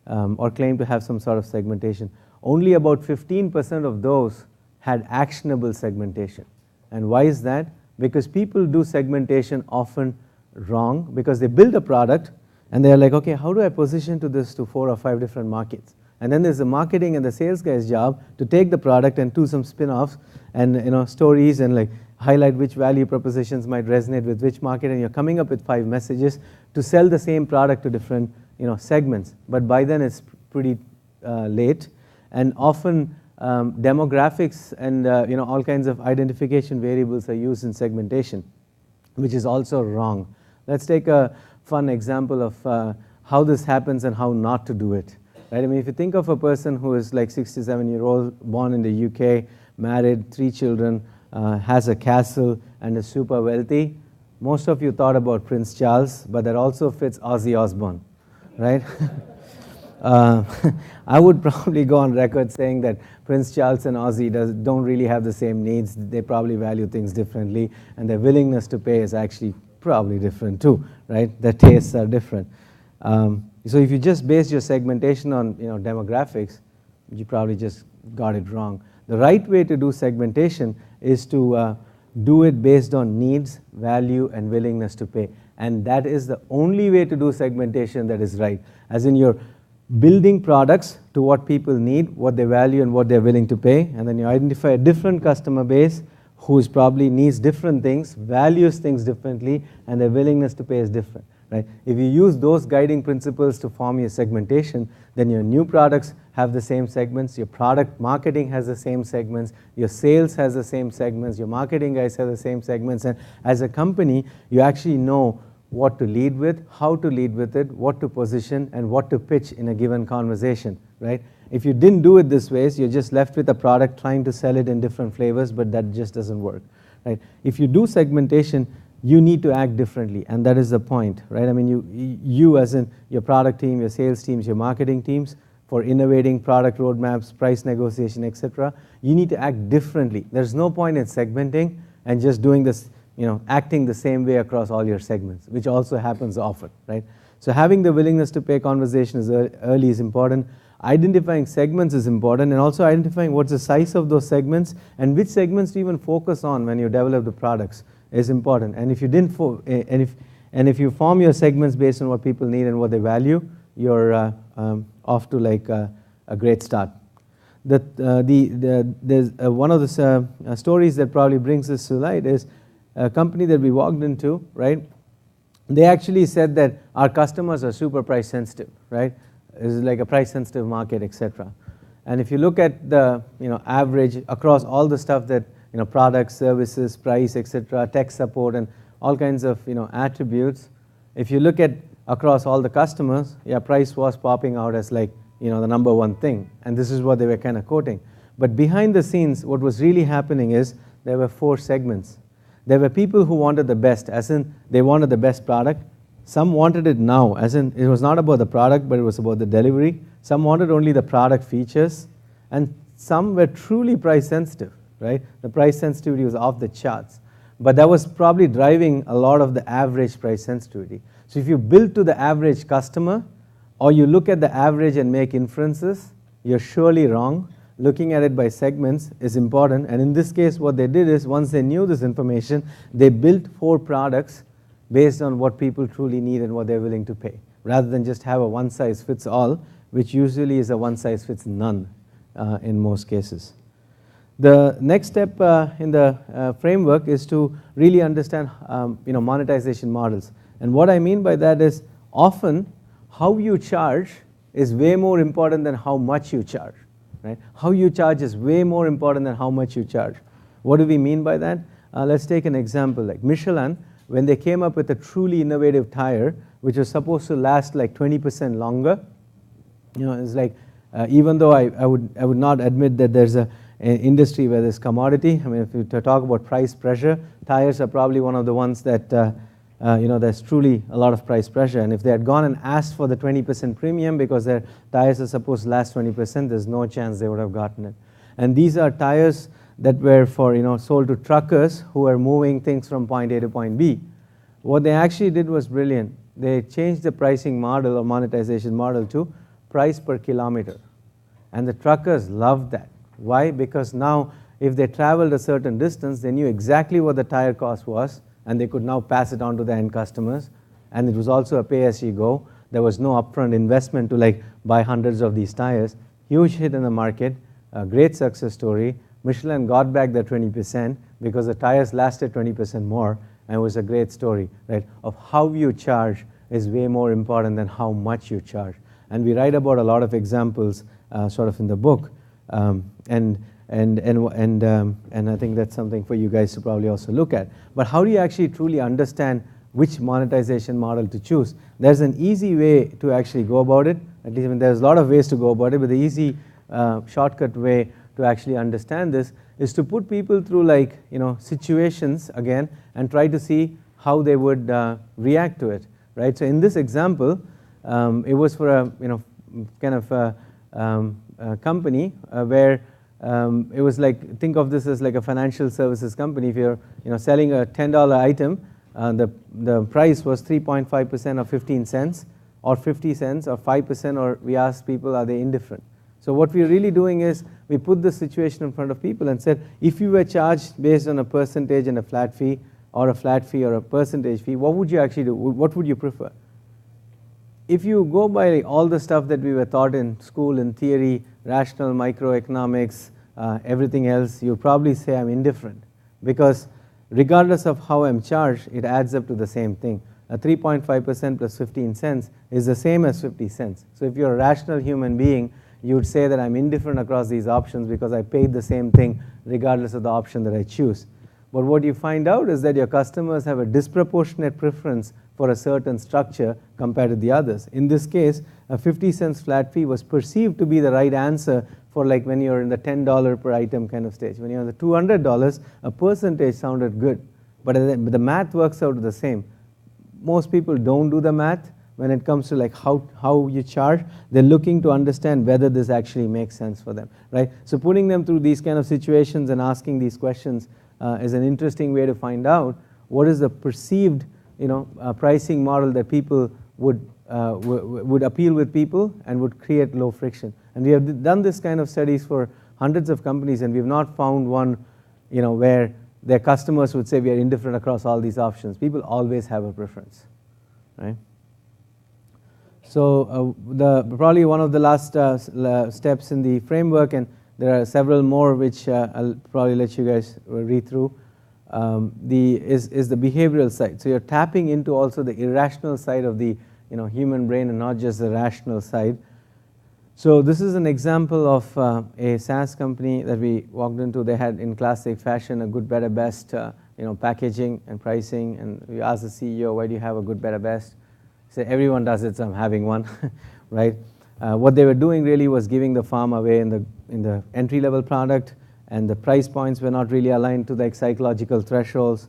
Or claim to have some sort of segmentation. Only about 15% of those had actionable segmentation. And why is that? Because people do segmentation often wrong, because they build a product and they're like, okay, how do I position this to 4 or 5 different markets? And then there's the marketing and the sales guy's job to take the product and do some spin-offs and stories and like highlight which value propositions might resonate with which market, and you're coming up with 5 messages to sell the same product to different segments. But by then it's pretty late, and often demographics and all kinds of identification variables are used in segmentation, which is also wrong. Let's take a fun example of how this happens and how not to do it. Right? I mean, if you think of a person who is like 67-year-old, born in the UK, married, 3 children, has a castle, and is super wealthy, most of you thought about Prince Charles, but that also fits Ozzy Osbourne, right? I would probably go on record saying that Prince Charles and Ozzy don't really have the same needs. They probably value things differently, and their willingness to pay is actually probably different too, right? Their tastes are different. So if you just base your segmentation on demographics, you probably just got it wrong. The right way to do segmentation is to do it based on needs, value, and willingness to pay. And that is the only way to do segmentation that is right. As in, you're building products to what people need, what they value, and what they're willing to pay. And then you identify a different customer base who probably needs different things, values things differently, and their willingness to pay is different. Right? If you use those guiding principles to form your segmentation, then your new products have the same segments, your product marketing has the same segments, your sales has the same segments, your marketing guys have the same segments, and as a company, you actually know what to lead with, how to lead with it, what to position, and what to pitch in a given conversation, right? If you didn't do it this way, you're just left with a product trying to sell it in different flavors, but that just doesn't work, right? If you do segmentation, you need to act differently, and that is the point, right? I mean, you as in your product team, your sales teams, your marketing teams, for innovating product roadmaps, price negotiation, etc., you need to act differently. There's no point in segmenting and just doing this, acting the same way across all your segments, which also happens often, right? So having the willingness to pay conversation early is important. Identifying segments is important, and also identifying what's the size of those segments and which segments to even focus on when you develop the products is important. And if you didn't, if you form your segments based on what people need and what they value, you're off to like a great start. There's one of the stories that probably brings this to light is a company that we walked into, right? They actually said that our customers are super price sensitive, right? It's like a price sensitive market, etc. And if you look at the average across all the stuff that products, services, price, etc., tech support, and all kinds of attributes, if you look at across all the customers, yeah, price was popping out as like the number one thing, and this is what they were kind of quoting. But behind the scenes, what was really happening is there were 4 segments. There were people who wanted the best, as in they wanted the best product. Some wanted it now, as in it was not about the product, but it was about the delivery. Some wanted only the product features, and some were truly price sensitive, right? The price sensitivity was off the charts. But that was probably driving a lot of the average price sensitivity. So if you build to the average customer, or you look at the average and make inferences, you're surely wrong. Looking at it by segments is important, and in this case what they did is once they knew this information, they built 4 products based on what people truly need and what they're willing to pay, rather than just have a one-size-fits-all, which usually is a one-size-fits-none in most cases. The next step in the framework is to really understand monetization models. And what I mean by that is often how you charge is way more important than how much you charge. Right? How you charge is way more important than how much you charge. What do we mean by that? Let's take an example like Michelin. When they came up with a truly innovative tire, which was supposed to last like 20% longer, it's like even though I would not admit that there's an industry where there's commodity. I mean, if you talk about price pressure, tires are probably one of the ones that there's truly a lot of price pressure. And if they had gone and asked for the 20% premium because their tires are supposed to last 20%, there's no chance they would have gotten it. And these are tires that were for sold to truckers who were moving things from point A to point B. What they actually did was brilliant. They changed the pricing model or monetization model to price per kilometer. And the truckers loved that. Why? Because now if they traveled a certain distance, they knew exactly what the tire cost was, and they could now pass it on to the end customers. And it was also a pay-as-you-go. There was no upfront investment to like buy hundreds of these tires. Huge hit in the market, a great success story. Michelin got back their 20% because the tires lasted 20% more, and it was a great story, right? Of how you charge is way more important than how much you charge. And we write about a lot of examples sort of in the book, and I think that's something for you guys to probably also look at. But how do you actually truly understand which monetization model to choose? There's an easy way to actually go about it. At least, I mean, there's a lot of ways to go about it, but the easy shortcut way to actually understand this is to put people through like situations again and try to see how they would react to it, right? So in this example, it was for a kind of a company where it was like, think of this as like a financial services company. If you're selling a $10 item, the price was 3.5% or 15 cents or 50 cents or 5%, or we asked people, are they indifferent? So what we're really doing is we put the situation in front of people and said, if you were charged based on a percentage and a flat fee or a percentage fee, what would you actually do? What would you prefer? If you go by all the stuff that we were taught in school, in theory, rational microeconomics, everything else, you'll probably say I'm indifferent, because regardless of how I'm charged, it adds up to the same thing. A 3.5% plus 15 cents is the same as 50 cents. So if you're a rational human being, you would say that I'm indifferent across these options because I paid the same thing regardless of the option that I choose. But what you find out is that your customers have a disproportionate preference for a certain structure compared to the others. In this case, a 50 cents flat fee was perceived to be the right answer for like when you're in the $10 per item kind of stage. When you're in the $200, a percentage sounded good. but the math works out the same. Most people don't do the math when it comes to like how you charge. They're looking to understand whether this actually makes sense for them, right? So putting them through these kind of situations and asking these questions is an interesting way to find out what is the perceived, pricing model that people would appeal with people and would create low friction. And we have done this kind of studies for hundreds of companies, and we've not found one, where their customers would say we are indifferent across all these options. People always have a preference, right? So probably one of the last steps in the framework, and there are several more which I'll probably let you guys read through, is the behavioral side. So you're tapping into also the irrational side of the human brain and not just the rational side. So this is an example of a SaaS company that we walked into. They had, in classic fashion, a good, better, best, packaging and pricing. And we asked the CEO, why do you have a good, better, best? He said, everyone does it, so I'm having one, right? What they were doing really was giving the farm away in the entry-level product, and the price points were not really aligned to the psychological thresholds.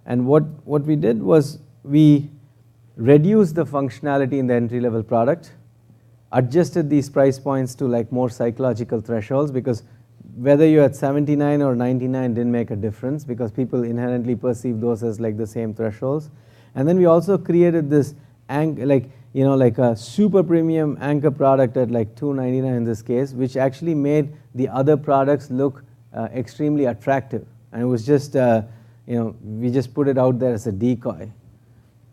And what we did was we reduced the functionality in the entry-level product, adjusted these price points to like more psychological thresholds, because whether you're at 79 or 99 didn't make a difference, because people inherently perceive those as like the same thresholds. And then we also created this like a super premium anchor product at like $299 in this case, which actually made the other products look extremely attractive. And it was just we just put it out there as a decoy.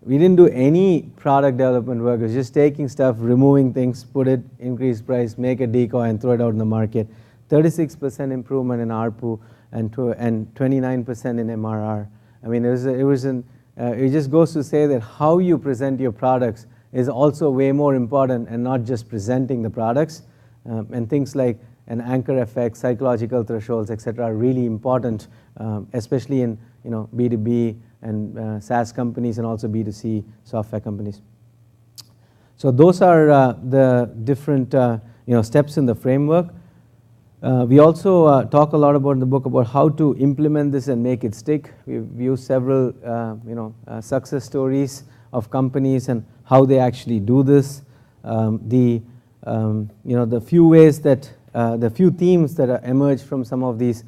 We didn't do any product development work. It was just taking stuff, removing things, put it, increase price, make a decoy, and throw it out in the market. 36% improvement in ARPU and 29% in MRR. I mean, it just goes to say that how you present your products is also way more important, and not just presenting the products. And things like an anchor effect, psychological thresholds, etc., are really important, especially in B2B and SaaS companies, and also B2C software companies. So those are the different steps in the framework. We also talk a lot about in the book about how to implement this and make it stick. We've used several success stories of companies and how they actually do this. The few ways that the few themes that emerge from some of these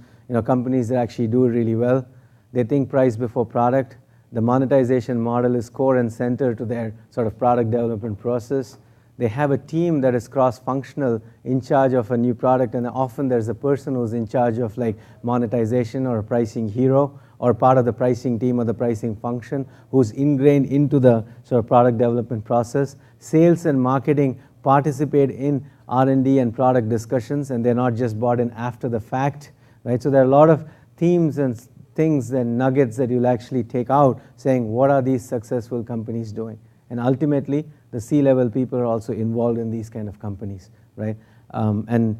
companies that actually do it really well. They think price before product. The monetization model is core and center to their sort of product development process. They have a team that is cross-functional in charge of a new product, and often there's a person who's in charge of like monetization or a pricing hero or part of the pricing team or the pricing function who's ingrained into the sort of product development process. Sales and marketing participate in R&D and product discussions, and they're not just brought in after the fact, right? So there are a lot of themes and things and nuggets that you'll actually take out saying what are these successful companies doing. And ultimately, the C-level people are also involved in these kind of companies, right? And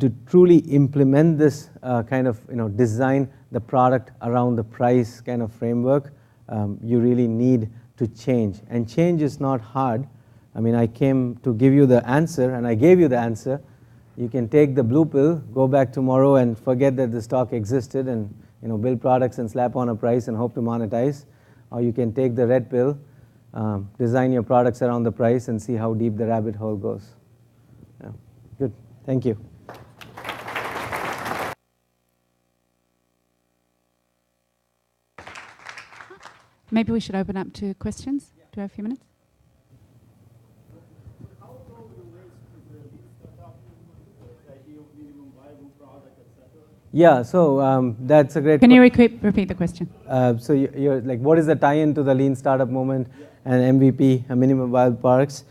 to truly implement this kind of design the product around the price kind of framework, you really need to change. And change is not hard. I mean, I came to give you the answer, and I gave you the answer. You can take the blue pill, go back tomorrow and forget that this talk existed, and build products and slap on a price and hope to monetize. Or you can take the red pill, design your products around the price, and see how deep the rabbit hole goes. Yeah. Good. Thank you. Maybe we should open up to questions. Do we have a few minutes? Yeah, so that's a great. Can you repeat the question? So you're like, what is the tie-in to the lean startup movement and MVP, minimum viable products?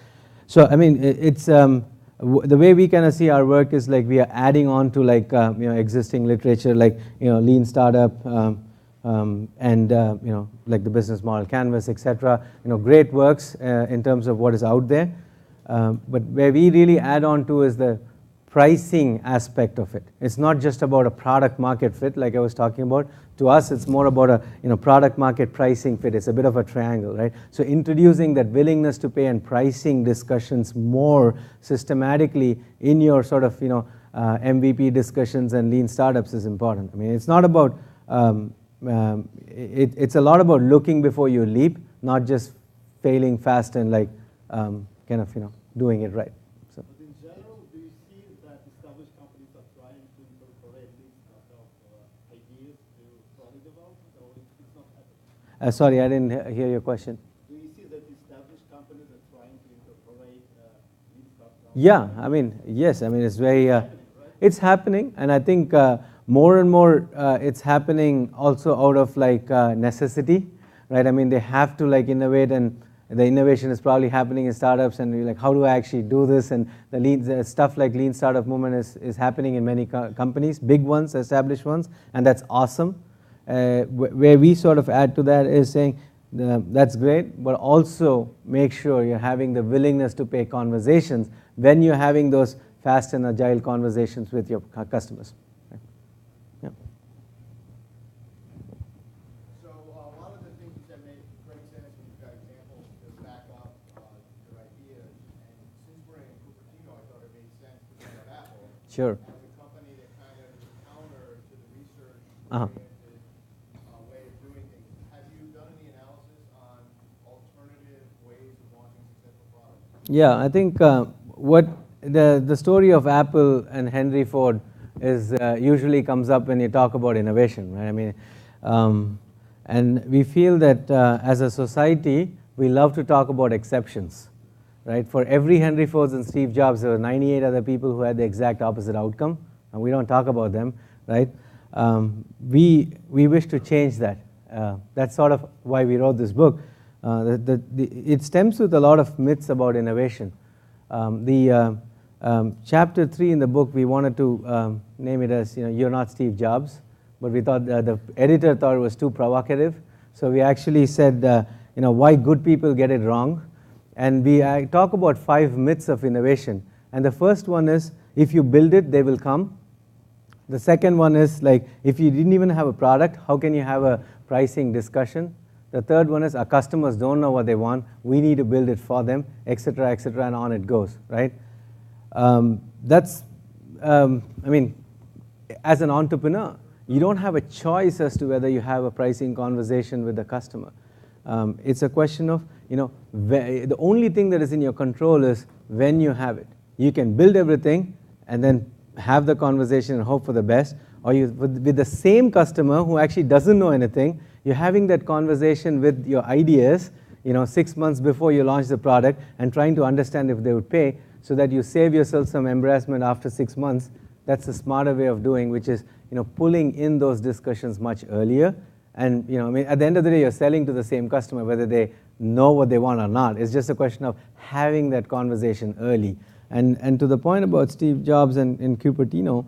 So I mean, it's the way we kind of see our work is like we are adding on to like existing literature, like lean startup and like the business model canvas, etc. Great works in terms of what is out there, but where we really add on to is the pricing aspect of it. It's not just about a product market fit like I was talking about. To us, it's more about a product market pricing fit. It's a bit of a triangle, right? So introducing that willingness to pay and pricing discussions more systematically in your sort of MVP discussions and lean startups is important. I mean, it's not about it's a lot about looking before you leap, not just failing fast and like kind of doing it right. So. But in general, do you see that established companies are trying to incorporate these kind of ideas to product development, or it's not happening? Sorry, I didn't hear your question. Do you see that established companies are trying to incorporate these kind of? Yeah, I mean, yes, I mean, it's very, it's happening, and I think more and more it's happening also out of like necessity, right? I mean, they have to like innovate, and the innovation is probably happening in startups, and you're like, how do I actually do this? And the stuff like lean startup movement is happening in many companies, big ones, established ones, and that's awesome. Where we sort of add to that is saying, that's great, but also make sure you're having the willingness to pay conversations when you're having those fast and agile conversations with your customers. Right? Yeah. So a lot of the things you said made great sense when you've got examples to back up your ideas. And since we're in Cupertino, I thought it made sense to bring up Apple Sure. as a company that kind of is counter to the research Uh-huh. way of doing things. Have you done any analysis on alternative ways of launching successful products? Yeah, I think what the story of Apple and Henry Ford is usually comes up when you talk about innovation, right? I mean, and we feel that as a society, we love to talk about exceptions, right? For every Henry Ford and Steve Jobs, there were 98 other people who had the exact opposite outcome, and we don't talk about them, right? We wish to change that. That's sort of why we wrote this book. It stems with a lot of myths about innovation. Chapter 3 in the book, we wanted to name it as, you're not Steve Jobs, but we thought the editor thought it was too provocative. So we actually said, why good people get it wrong. And we talk about 5 myths of innovation. And the first one is, if you build it, they will come. The second one is, like, if you didn't even have a product, how can you have a pricing discussion? The third one is, our customers don't know what they want. We need to build it for them, et cetera, and on it goes, right? That's, I mean, as an entrepreneur, you don't have a choice as to whether you have a pricing conversation with the customer. It's a question of, the only thing that is in your control is when you have it. You can build everything and then have the conversation and hope for the best, or with the same customer who actually doesn't know anything, you're having that conversation with your ideas, 6 months before you launch the product, and trying to understand if they would pay, so that you save yourself some embarrassment after 6 months. That's a smarter way of doing, which is pulling in those discussions much earlier. And I mean, at the end of the day, you're selling to the same customer, whether they know what they want or not. It's just a question of having that conversation early. And to the point about Steve Jobs and in Cupertino,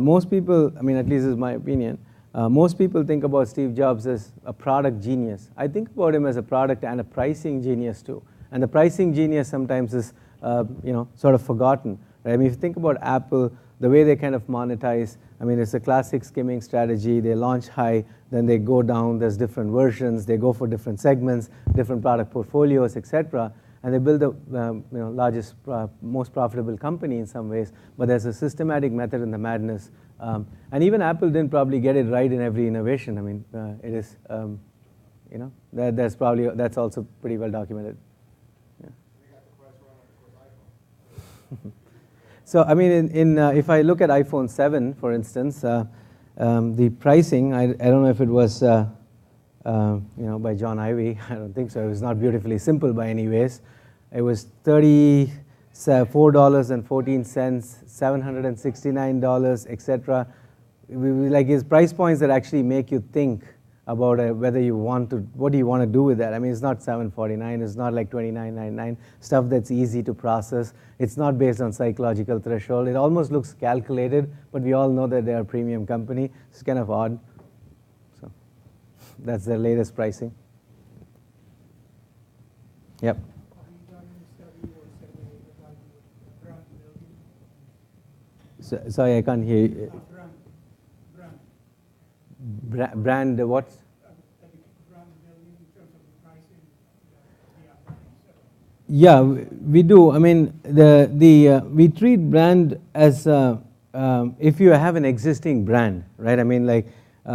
most people, I mean, at least this is my opinion, most people think about Steve Jobs as a product genius. I think about him as a product and a pricing genius too. And the pricing genius sometimes is, sort of forgotten. Right? I mean, if you think about Apple, the way they kind of monetize, I mean, it's a classic skimming strategy. They launch high, then they go down. There's different versions. They go for different segments, different product portfolios, etc. And they build the largest, most profitable company in some ways. But there's a systematic method in the madness. And even Apple didn't probably get it right in every innovation. I mean, it is, that's also pretty well documented. Yeah. So I mean, if I look at iPhone 7, for instance, the pricing, I don't know if it was by John Ivey. I don't think so. It was not beautifully simple by any ways. It was $34.14, $769, etc. Like his price points that actually make you think about whether you want to, what do you want to do with that? I mean, it's not $749, it's not like $29.99, stuff that's easy to process. It's not based on psychological threshold. It almost looks calculated, but we all know that they're a premium company. It's kind of odd. So that's their latest pricing. Yep. Sorry, I can't hear you. Brand what? Yeah, we do. I mean, we treat brand as if you have an existing brand, right? I mean, like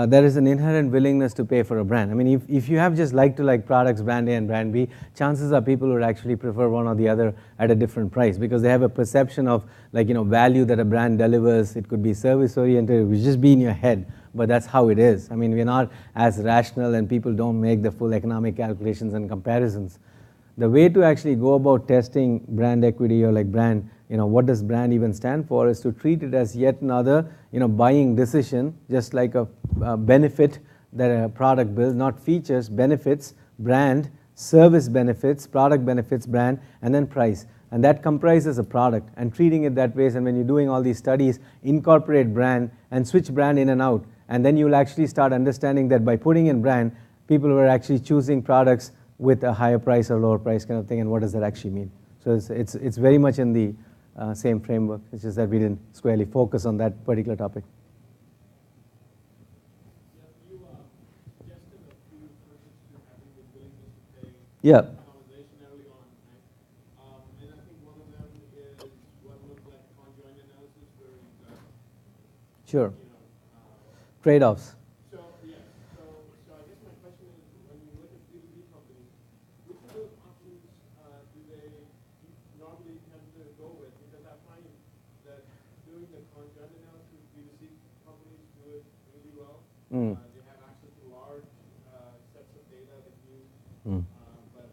there is an inherent willingness to pay for a brand. I mean, if you have just like-to-like products, brand A and brand B, chances are people would actually prefer one or the other at a different price because they have a perception of value that a brand delivers. It could be service-oriented, it would just be in your head, but that's how it is. I mean, we're not as rational and people don't make the full economic calculations and comparisons. The way to actually go about testing brand equity or brand, what does brand even stand for, is to treat it as yet another, buying decision, just like a benefit that a product builds, not features, benefits, brand, service benefits, product benefits, brand, and then price. And that comprises a product, and treating it that way. And when you're doing all these studies, incorporate brand and switch brand in and out. And then you'll actually start understanding that by putting in brand, people were actually choosing products with a higher price or lower price kind of thing, and what does that actually mean? So it's very much in the same framework. It's just that we didn't squarely focus on that particular topic. You suggested a few persons to having the willingness to pay. Yeah. Conversation early on, right? And I think one of them is what looks like conjoint analysis, where you got, Sure. Trade-offs. So I guess my question is, when you look at B2B companies, which of those options do they normally tend to go with? Because I find that doing the conjoint analysis, B2C companies do it really well. They have access to large sets of data that use, but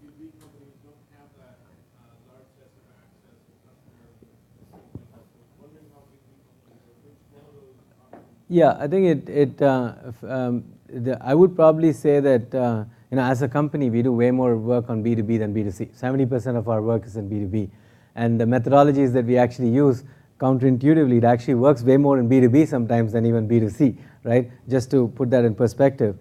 B2B companies don't have that large sets of access to customers and things like that. So I'm wondering how B2B companies, or which one of those options. Yeah, I think I would probably say that as a company we do way more work on B2B than B2C. 70% of our work is in B2B, and the methodologies that we actually use, counterintuitively, it actually works way more in B2B sometimes than even B2C, right? Just to put that in perspective,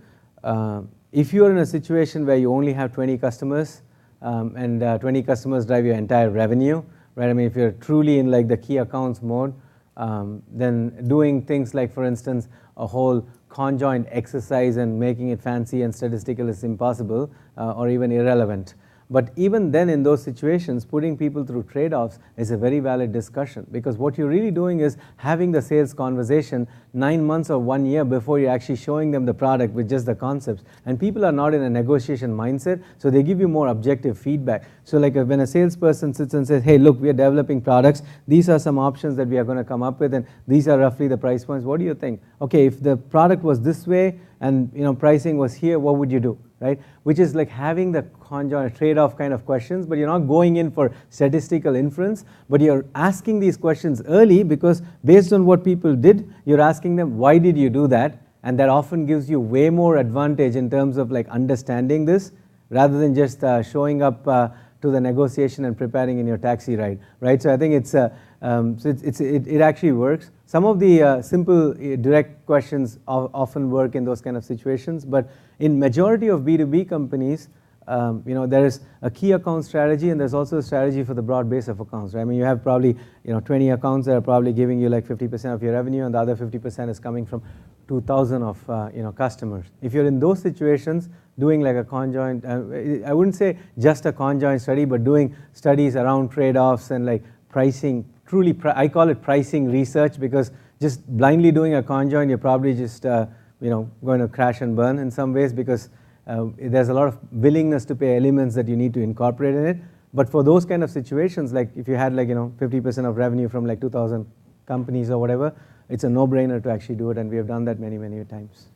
if you're in a situation where you only have 20 customers and 20 customers drive your entire revenue, right? I mean, if you're truly in the key accounts mode, then doing things like, for instance, a whole conjoint exercise and making it fancy and statistical is impossible or even irrelevant. But even then, in those situations, putting people through trade-offs is a very valid discussion, because what you're really doing is having the sales conversation 9 months or 1 year before you're actually showing them the product with just the concepts. And people are not in a negotiation mindset, so they give you more objective feedback. So when a salesperson sits and says, hey, look, we are developing products, these are some options that we are going to come up with, and these are roughly the price points. What do you think? Okay, if the product was this way and pricing was here, what would you do? Right? Which is like having the conjoint trade-off kind of questions, but you're not going in for statistical inference, but you're asking these questions early, because based on what people did, you're asking them, why did you do that? And that often gives you way more advantage in terms of understanding this, rather than just showing up to the negotiation and preparing in your taxi ride, right? So I think it actually works. Some of the simple direct questions often work in those kind of situations, but in majority of B2B companies, there is a key account strategy, and there's also a strategy for the broad base of accounts, right? I mean, you have probably 20 accounts that are probably giving you 50% of your revenue, and the other 50% is coming from 2,000 of customers. If you're in those situations, doing a conjoint, I wouldn't say just a conjoint study, but doing studies around trade-offs and pricing, truly, I call it pricing research, because just blindly doing a conjoint, you're probably just going to crash and burn in some ways, because there's a lot of willingness to pay elements that you need to incorporate in it. But for those kind of situations, if you had 50% of revenue from 2,000 companies or whatever, it's a no-brainer to actually do it, and we have done that many, many times.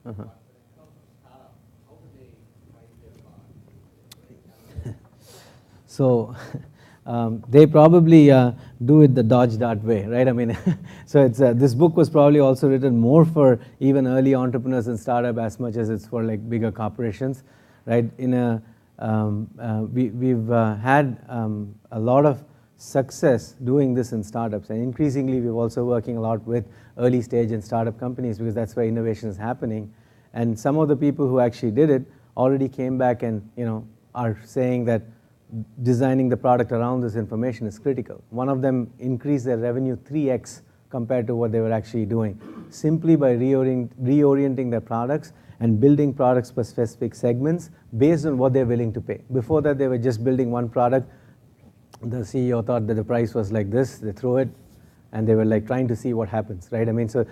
Uh-huh. So they probably do it the Dodge Dart way, right? I mean, so this book was probably also written more for even early entrepreneurs and startup as much as it's for bigger corporations, right? We've had a lot of success doing this in startups, and increasingly we're also working a lot with early stage and startup companies, because that's where innovation is happening. And some of the people who actually did it already came back and are saying that designing the product around this information is critical. One of them increased their revenue 3x compared to what they were actually doing, simply by reorienting their products and building products for specific segments based on what they're willing to pay. Before that, they were just building one product. The CEO thought that the price was like this, they throw it, and they were like trying to see what happens, right? I mean, so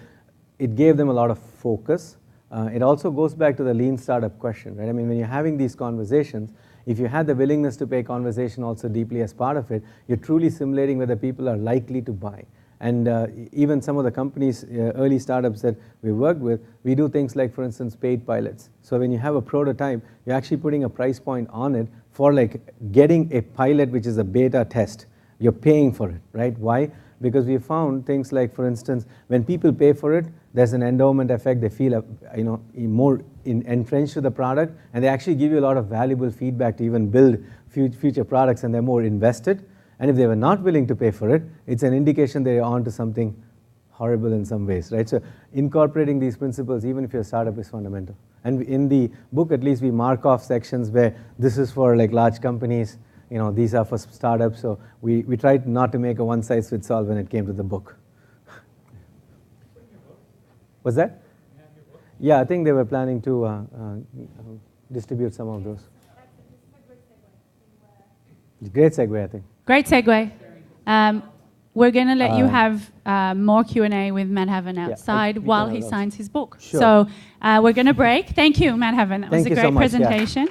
it gave them a lot of focus. It also goes back to the lean startup question, right? I mean, when you're having these conversations, if you had the willingness to pay conversation also deeply as part of it, you're truly simulating whether people are likely to buy. And even some of the companies, early startups that we worked with, we do things like, for instance, paid pilots. So when you have a prototype, you're actually putting a price point on it for like getting a pilot, which is a beta test. You're paying for it, right? Why? Because we found things like, for instance, when people pay for it, there's an endowment effect. They feel more entrenched to the product, and they actually give you a lot of valuable feedback to even build future products, and they're more invested. And if they were not willing to pay for it, it's an indication they're on to something horrible in some ways, right? So incorporating these principles, even if you're a startup, is fundamental. And in the book, at least, we mark off sections where this is for like large companies, these are for startups. So we tried not to make a one-size-fits-all when it came to the book. What's that? Yeah, I think they were planning to distribute some of those. Great segue, I think. Great segue. We're going to let you have more Q&A with Madhavan outside while he signs his book. Sure. So we're going to break. Thank you, Madhavan. That was a Thank you great so much, presentation.